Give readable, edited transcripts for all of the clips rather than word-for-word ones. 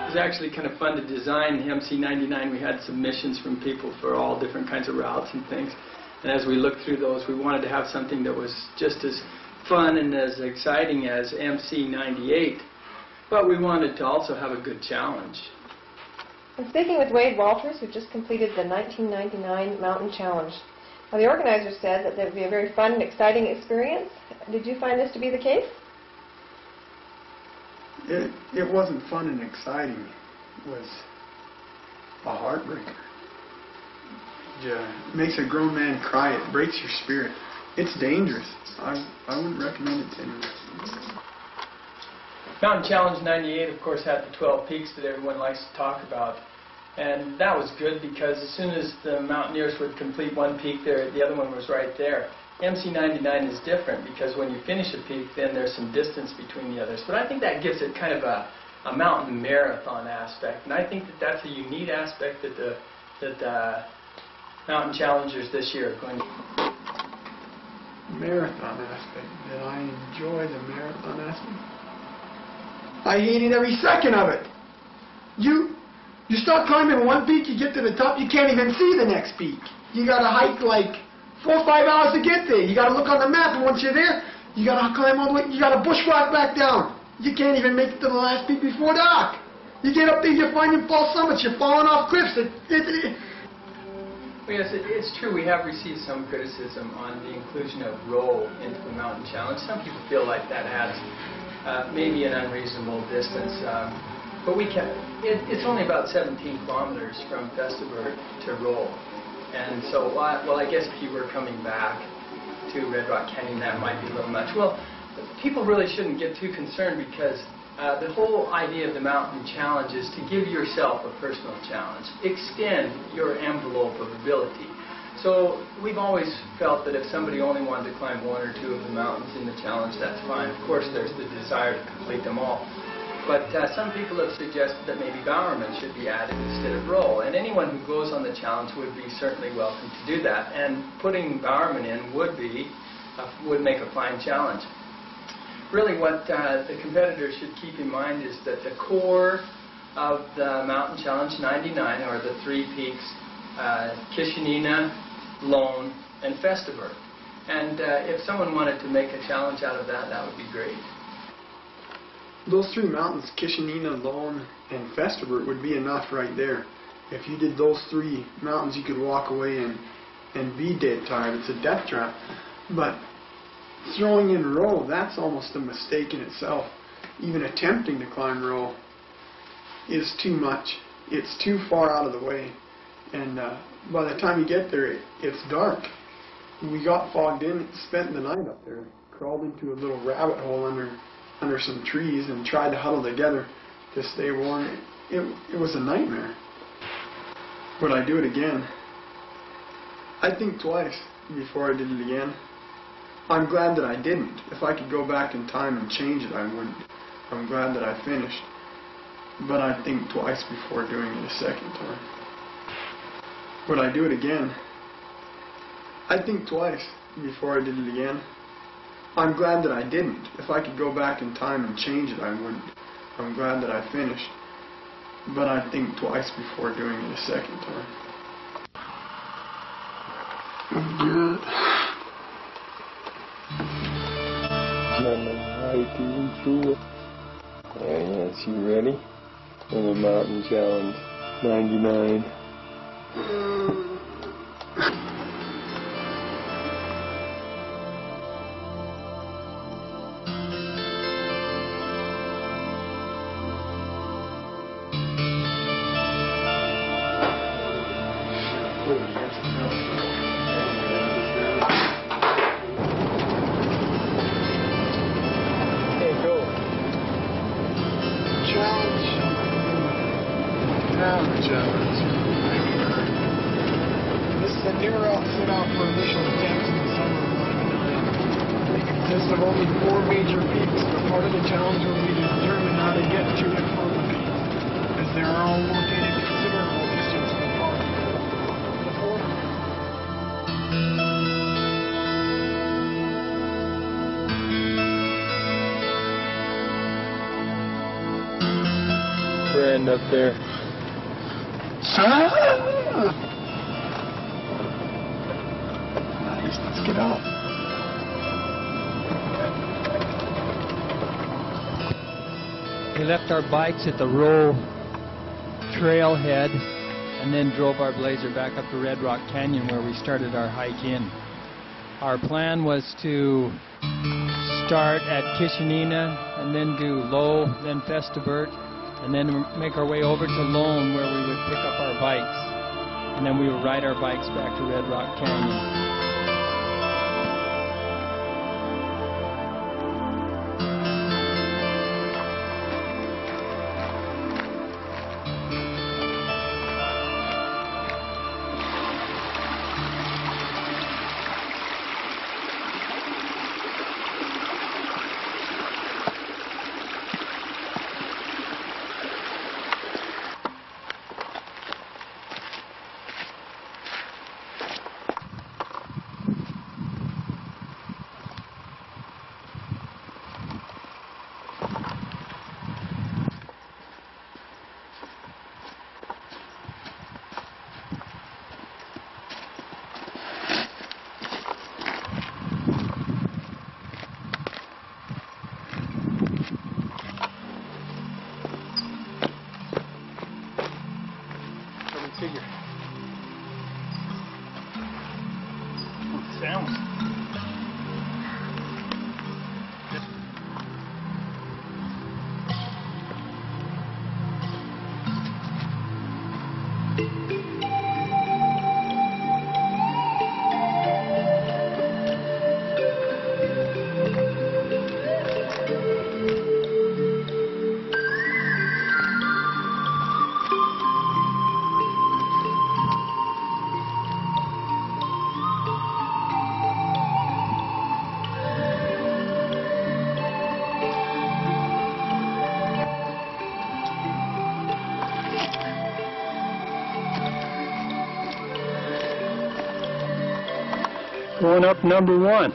was actually kind of fun to design the MC99. We had submissions from people for all different kinds of routes and things. And as we looked through those, we wanted to have something that was just as fun and as exciting as MC98. But we wanted to also have a good challenge. I'm speaking with Wade Walters, who just completed the 1999 Mountain Challenge. Now, the organizers said that it would be a very fun and exciting experience. Did you find this to be the case? It wasn't fun and exciting. It was a heartbreaker. It makes a grown man cry. It breaks your spirit. It's dangerous. I wouldn't recommend it to anyone. Mountain Challenge 98, of course, had the 12 peaks that everyone likes to talk about. And that was good because as soon as the mountaineers would complete one peak, the other one was right there. MC99 is different because when you finish a peak, then there's some distance between the others. But I think that gives it kind of a mountain marathon aspect. And I think that that's a unique aspect that the mountain challengers this year are going to. Marathon aspect. Did I enjoy the marathon aspect? I hated every second of it. You start climbing one peak, you get to the top, you can't even see the next peak. You got to hike like 4 or 5 hours to get there. You got to look on the map, and once you're there, you got to climb all the way. You got to bushwhack back down. You can't even make it to the last peak before dark. You get up there, you're finding false summits, you're falling off cliffs. Well, yes, it's true. We have received some criticism on the inclusion of Rowe into the mountain challenge. Some people feel like that adds maybe an unreasonable distance. But we can. It's only about 17 kilometers from Festival to Rowe. And so, well, I guess if you were coming back to Red Rock Canyon, that might be a little much. Well, people really shouldn't get too concerned because the whole idea of the mountain challenge is to give yourself a personal challenge. Extend your envelope of ability. So we've always felt that if somebody only wanted to climb 1 or 2 of the mountains in the challenge, that's fine. Of course, there's the desire to complete them all. But some people have suggested that maybe Bowerman should be added instead of Rowe. And anyone who goes on the challenge would be certainly welcome to do that. And putting Bowerman in would make a fine challenge. Really what the competitors should keep in mind is that the core of the Mountain Challenge 99 are the 3 peaks, Kishinina, Lone, and Festival. And if someone wanted to make a challenge out of that, that would be great. Those 3 mountains, Kishinina, Lone, and Festival, would be enough right there. If you did those 3 mountains, you could walk away and be dead tired. It's a death trap. But throwing in Rowe, that's almost a mistake in itself. Even attempting to climb Rowe is too much. It's too far out of the way. And by the time you get there, it's dark. We got fogged in, spent the night up there, crawled into a little rabbit hole under some trees and tried to huddle together to stay warm. It was a nightmare. Would I do it again? I'd think twice before I did it again. I'm glad that I didn't. If I could go back in time and change it, I wouldn't. I'm glad that I finished. But I'd think twice before doing it a second time. Would I do it again? I'd think twice before I did it again. I'm glad that I didn't. If I could go back in time and change it, I wouldn't. I'm glad that I finished. But I'd think twice before doing it a second time. Good. Yes, you ready? For the Mountain Challenge 99. This is a new route set out for initial attempts in the summer of '99. It consists of only 4 major peaks, but part of the challenge will be to determine how to get to and from the peaks, as they are all located considerable distance apart. Ready. end up there. Nice, let's get out. We left our bikes at the Rowe trailhead and then drove our Blazer back up to Red Rock Canyon where we started our hike in. Our plan was to start at Kishinina and then do Lowe, then Festivert, and then make our way over to Lone where we would pick up our bikes. And then we would ride our bikes back to Red Rock Canyon. Figure. Sounds. Going up number 1.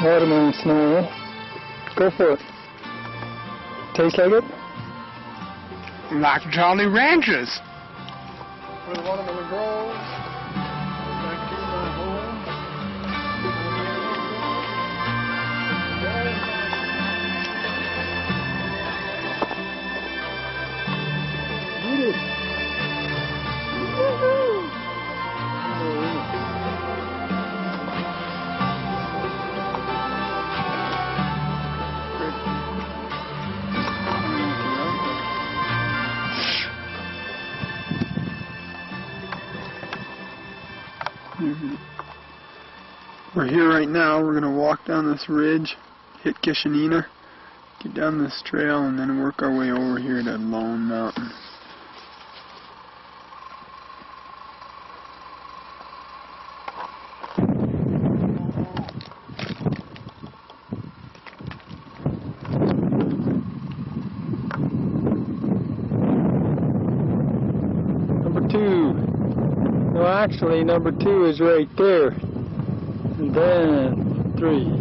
Watermelon snow, eh? Go for it. Tastes like it? Like Jolly Ranchers. Where the watermelon grows. Back to my home. Eat it. Woohoo! We're here right now. We're going to walk down this ridge, hit Kishinina, get down this trail, and then work our way over here to Lone Mountain. Number 2. No, actually, number 2 is right there. And then 3.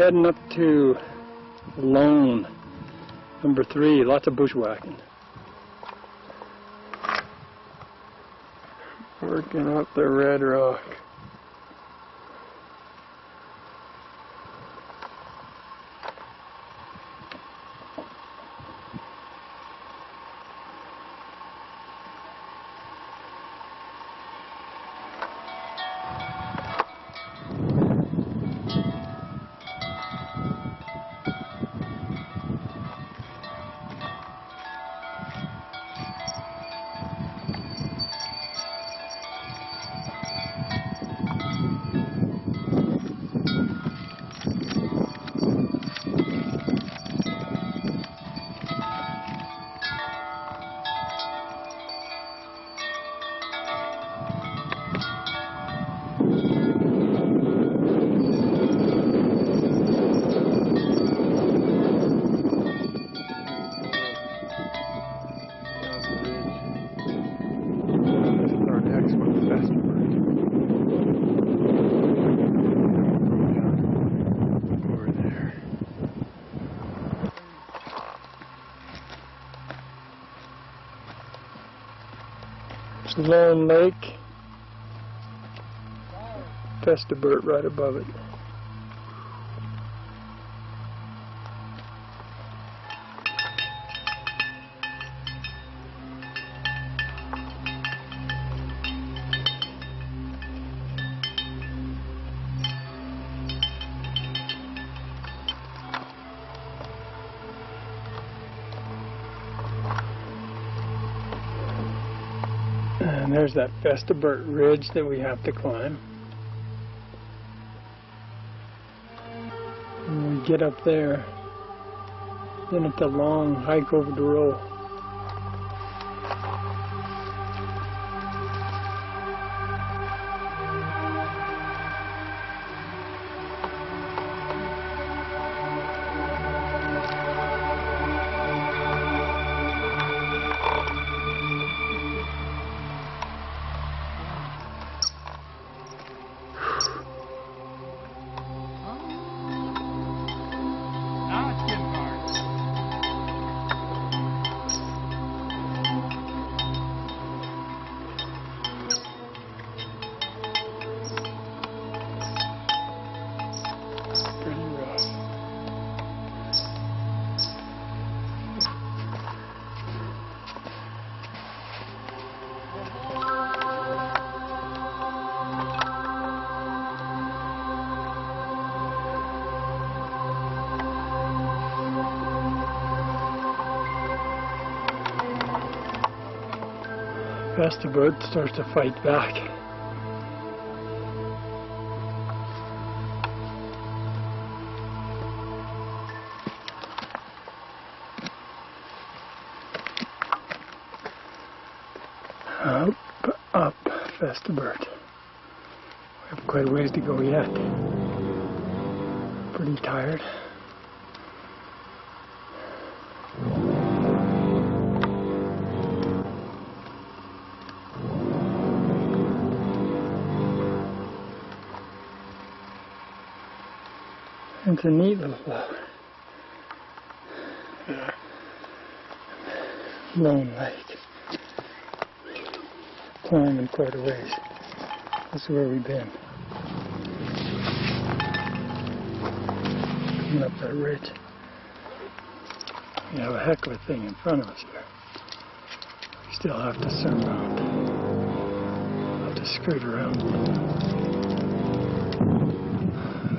heading up to Lone, number 3. Lots of bushwhacking. Working up the red rock. Lone Lake, Festibert right above it. And there's that Festibert ridge that we have to climb. When we get up there, then it's a long hike over the Rowe. Festibert starts to fight back. Up, Festibert. We have quite a ways to go yet. Pretty tired. It's a neat little Lone Lake. Climbing quite a ways. This is where we've been. Coming up that ridge. We have a heck of a thing in front of us here. We still have to surmount. We'll have to skirt around.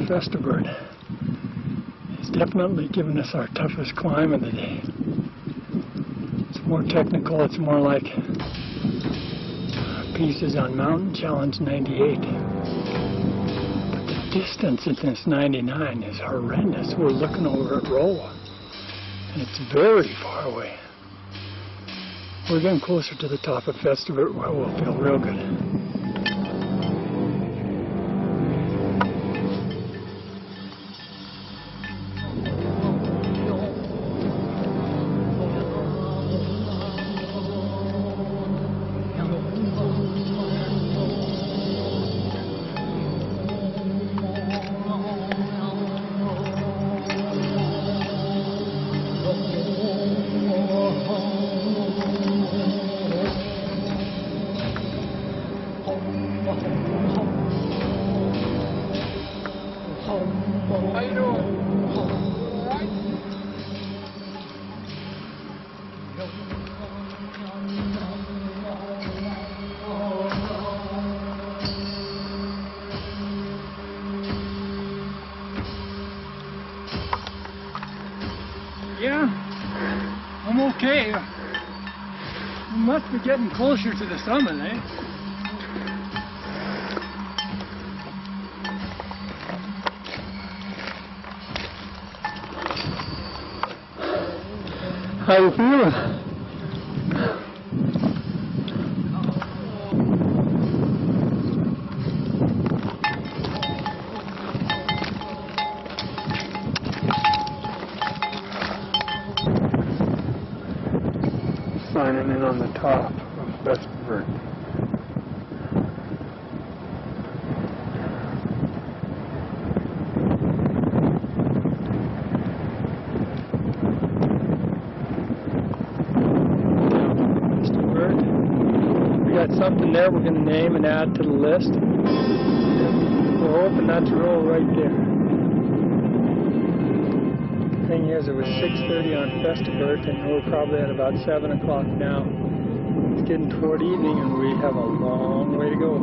Festibert. Definitely given us our toughest climb of the day. It's more technical, it's more like pieces on Mountain Challenge 98. But the distance in this 99 is horrendous. We're looking over at Rowe, and it's very far away. We're getting closer to the top of Festibert where we'll feel real good. Yeah, I'm okay. We must be getting closer to the summit, eh? How you feeling? Signing in on the top of Westford. We got something there we're going to name and add to the list. We're hoping that's Rowe right there. The thing is, it was 6:30 on Festibert, and we're probably at about 7 o'clock now. It's getting toward evening, and we have a long way to go.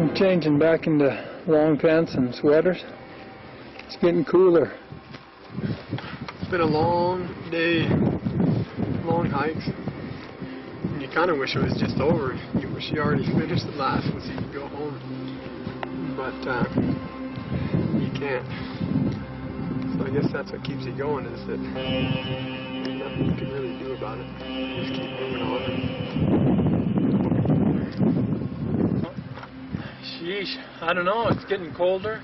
I'm changing back into long pants and sweaters. It's getting cooler. It's been a long day, long hikes. And you kind of wish it was just over. You wish you already finished the last one so you could go home. But you can't. So I guess that's what keeps you going, is that there's nothing you can really do about it. You just keep moving on. Sheesh, I don't know, it's getting colder.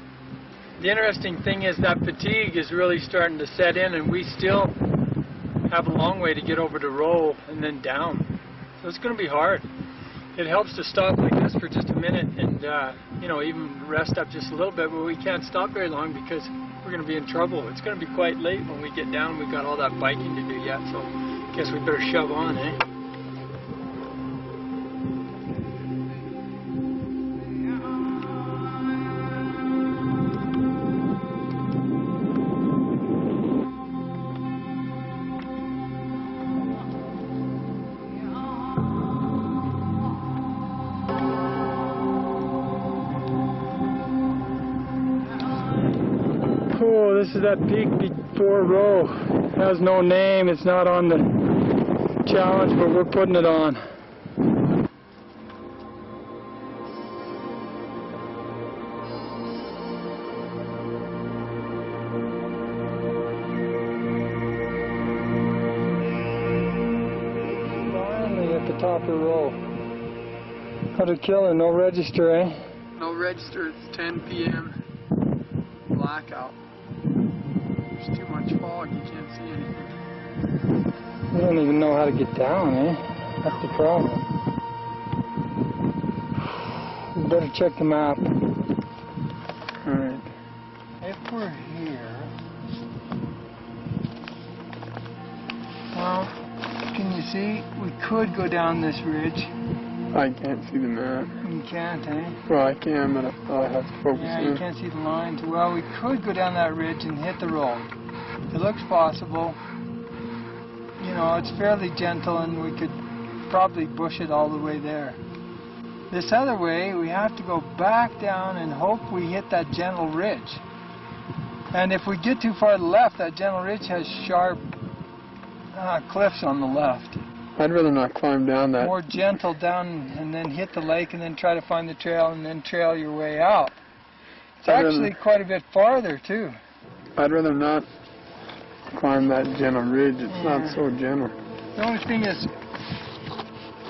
The interesting thing is that fatigue is really starting to set in, and we still have a long way to get over to Rowe and then down. So it's going to be hard. It helps to stop like this for just a minute and, you know, even rest up just a little bit, but we can't stop very long because we're going to be in trouble. It's going to be quite late when we get down. We've got all that biking to do yet, so I guess we better shove on, eh? Oh, this is that peak before Rowe. It has no name. It's not on the challenge, but we're putting it on. Finally, a at the top of Rowe. How'd it kill her? No register, eh? No register. It's 10 p.m. Blackout. There's too much fog. You can't see anything. We don't even know how to get down, eh? That's the problem. We better check the map. Alright. If we're here, well, can you see? We could go down this ridge. I can't see the map. You can't, eh? Well, I can, but I have to focus Yeah, in. you can't see the lines. Well, we could go down that ridge and hit the road. It looks possible. You know, it's fairly gentle and we could probably bush it all the way there. This other way, we have to go back down and hope we hit that gentle ridge. And if we get too far to the left, that gentle ridge has sharp cliffs on the left. I'd rather not climb down that. More gentle down and then hit the lake and then try to find the trail and then trail your way out. It's actually quite a bit farther too. I'd rather not climb that gentle ridge. It's not so gentle. The only thing is,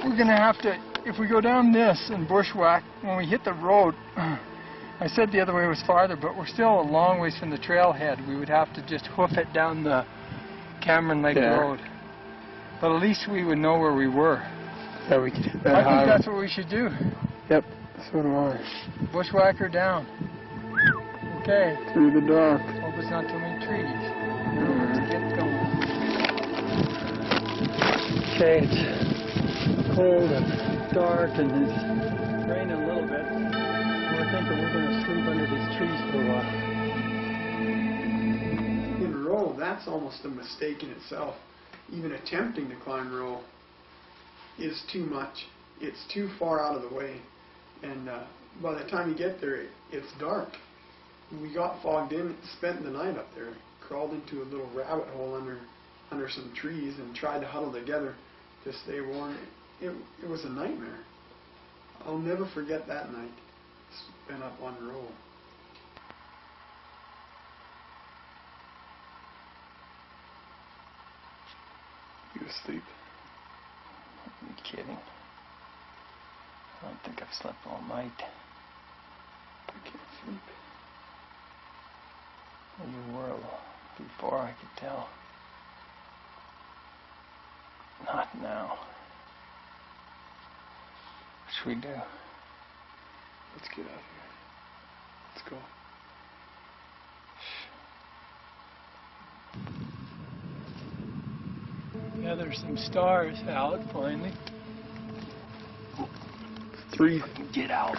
we're going to have to, if we go down this and bushwhack, when we hit the road, I said the other way was farther, but we're still a long ways from the trailhead. We would have to just hoof it down the Cameron Lake Road. But at least we would know where we were. Yeah, we could hit that I high. think that's what we should do. Yep, so do I. Bushwhacker down. Okay. Through the dark. Hope it's not too many trees. Let's get going. Okay, it's cold and dark and it's raining a little bit. We're thinking we're going to sleep under these trees for a while. In Rowe, that's almost a mistake in itself. Even attempting to climb Rowe is too much. It's too far out of the way. And by the time you get there, it's dark. We got fogged in, spent the night up there, crawled into a little rabbit hole under some trees and tried to huddle together to stay warm. It was a nightmare. I'll never forget that night spent up on Rowe. You asleep? Are you kidding? I don't think I've slept all night. I can't sleep. Well, you were before, I could tell. Not now. What should we do? Let's get out of here. Let's go. Yeah, there's some stars out finally. 3. Get out.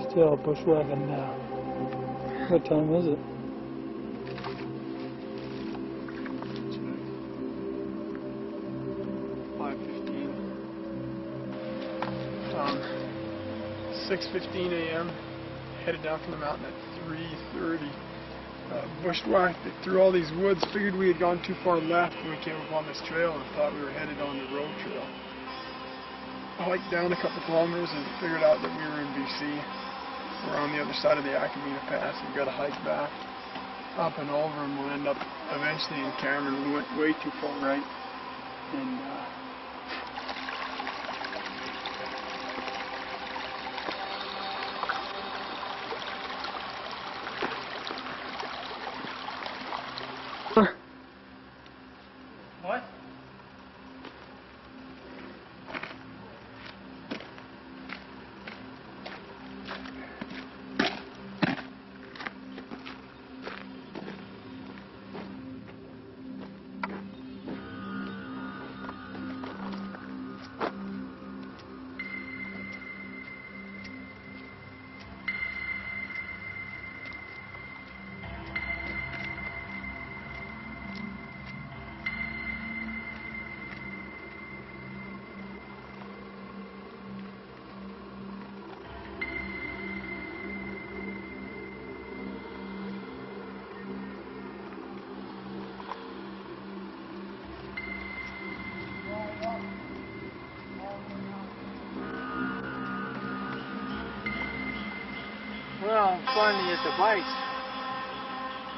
Still bushwhacking now. What time is it? Um, 6:15 a.m. Headed down from the mountain at 3:30. Bushwhacked it through all these woods. Figured we had gone too far left when we came upon this trail and thought we were headed on the road trail. I hiked down a couple kilometers and figured out that we were in BC. We're on the other side of the Academia Pass. We've got to hike back up and over, and we'll end up eventually in Cameron. We went way too far right, and What? finally at the bikes.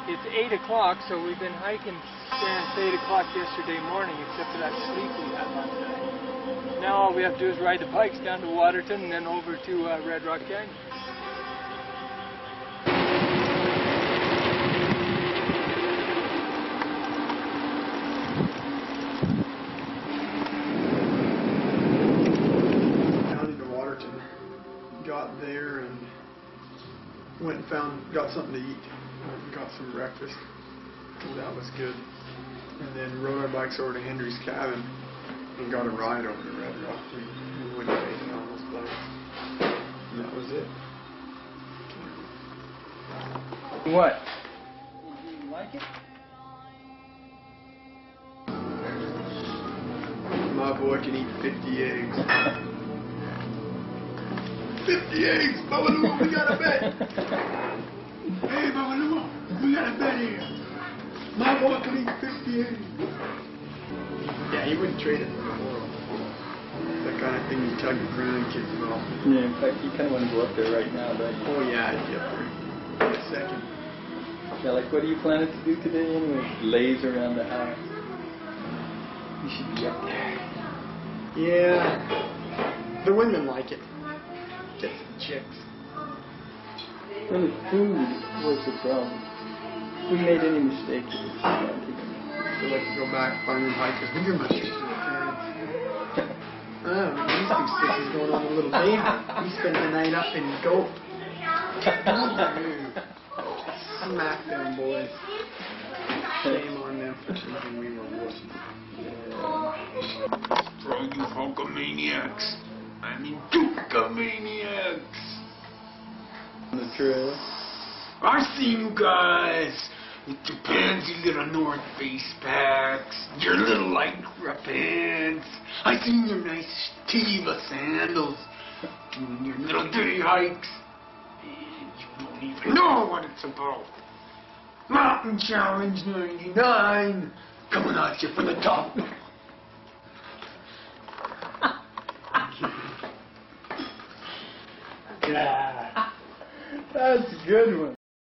It's 8 o'clock, so we've been hiking since 8 o'clock yesterday morning, except for that sleep we had last night. Now all we have to do is ride the bikes down to Waterton and then over to Red Rock Canyon. Down into Waterton, got there and went and got something to eat. Went and got some breakfast. So that was good. And then rode our bikes over to Henry's cabin and got a ride over to Red Rock. We went racing on those bikes. And that was it. What? You like it? My boy can eat 50 eggs. 50 eggs! Babaloo, we got a bet! Hey, Babaloo, we got a bet here. My boy can eat 50 eggs. Yeah, he wouldn't trade it for the world. That kind of thing you tell your grandkids about. Yeah, in fact, you kind of want to go up there right now, don't you? Oh yeah, I'd get there in a second. Yeah, like what are you planning to do today anyway? Laze around the house. You should be up there. Yeah, the women like it. Get some chicks. Well, the food was the problem. If we made any mistakes, it was So like to go back, find them hikers. Look at my sister. Oh, these two sisters going on a little day hike. We spent the night up in Goat. Smack them boys. Shame on them for thinking we were wussies. For all you hulkamaniacs, I mean Dukamaniacs. On the trail. I see you guys with your pansy little North Face packs, your little lycra pants. I seen your nice Teva sandals, doing your little day hikes. And you don't even know what it's about. Mountain Challenge 99, coming at you from the top. Yeah. That's a good one.